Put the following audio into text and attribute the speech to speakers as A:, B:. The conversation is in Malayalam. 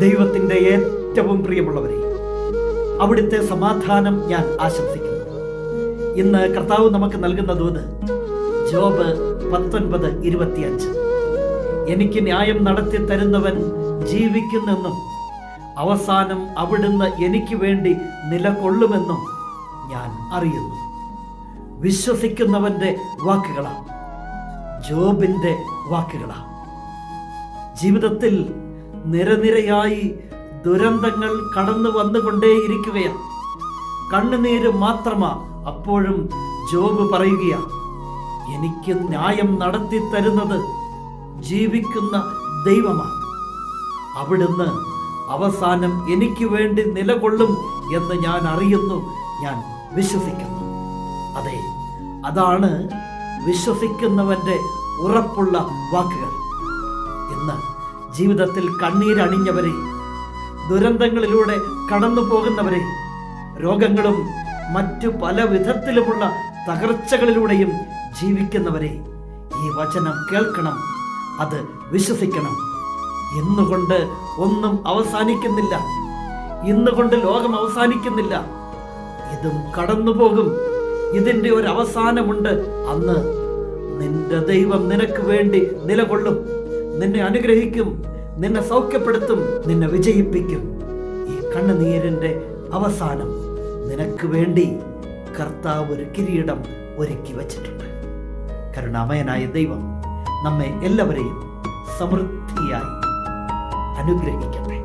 A: ദൈവത്തിൻ്റെ ഏറ്റവും പ്രിയമുള്ളവരെ, അവിടുത്തെ സമാധാനം ഞാൻ ആശംസിക്കുന്നു. ഇന്ന് കർത്താവ് നമുക്ക് നൽകുന്ന ദൂത് ജോബ് 19:25. എനിക്ക് ന്യായം നടത്തി തരുന്നവൻ ജീവിക്കുന്നെന്നും അവസാനം അവിടുന്ന് എനിക്ക് വേണ്ടി നിലകൊള്ളുമെന്നും ഞാൻ അറിയുന്നു. വിശ്വസിക്കുന്നവന്റെ വാക്കുകളാണ്, ജോബിന്റെ വാക്കുകളാണ്. ജീവിതത്തിൽ നിരനിരയായി ദുരന്തങ്ങൾ കടന്നു വന്നുകൊണ്ടേയിരിക്കുകയാണ്. കണ്ണുനീര് മാത്രമാ. അപ്പോഴും ജോബ് പറയുകയാണ്, എനിക്ക് ന്യായം നടത്തി തരുന്നത് ജീവിക്കുന്ന ദൈവമാണ്. അവിടുന്ന് അവസാനം എനിക്ക് വേണ്ടി നിലകൊള്ളും എന്ന് ഞാൻ അറിയുന്നു, ഞാൻ വിശ്വസിക്കുന്നു. അതെ, അതാണ് വിശ്വസിക്കുന്നവന്റെ ഉറപ്പുള്ള വാക്കുകൾ. ഇന്ന് ജീവിതത്തിൽ കണ്ണീരണിഞ്ഞവരെ, ദുരന്തങ്ങളിലൂടെ കടന്നു പോകുന്നവരെ, രോഗങ്ങളും മറ്റു പല വിധത്തിലുമുള്ള തകർച്ചകളിലൂടെയും ജീവിക്കുന്നവരെ, ഈ വചനം കേൾക്കണം, അത് വിശ്വസിക്കണം. ഇന്നുകൊണ്ട് ഒന്നും അവസാനിക്കുന്നില്ല. ഇന്നുകൊണ്ട് ലോകം അവസാനിക്കുന്നില്ല. ഇതും കടന്നു പോകും. ഇതിൻ്റെ ഒരു അവസാനമുണ്ട്. അന്ന് നിന്റെ ദൈവം നിനക്ക് വേണ്ടി നിലകൊള്ളും, നിന്നെ അനുഗ്രഹിക്കും, നിന്നെ സൗഖ്യപ്പെടുത്തും, നിന്നെ വിജയിപ്പിക്കും. ഈ കണ്ണുനീരിൻ്റെ അവസാനം നിനക്ക് വേണ്ടി കർത്താവ് ഒരു കിരീടം ഒരുക്കി വച്ചിട്ടുണ്ട്. കരുണാമയനായ ദൈവം നമ്മെ എല്ലാവരെയും സമൃദ്ധിയായി അനുഗ്രഹിക്കട്ടെ.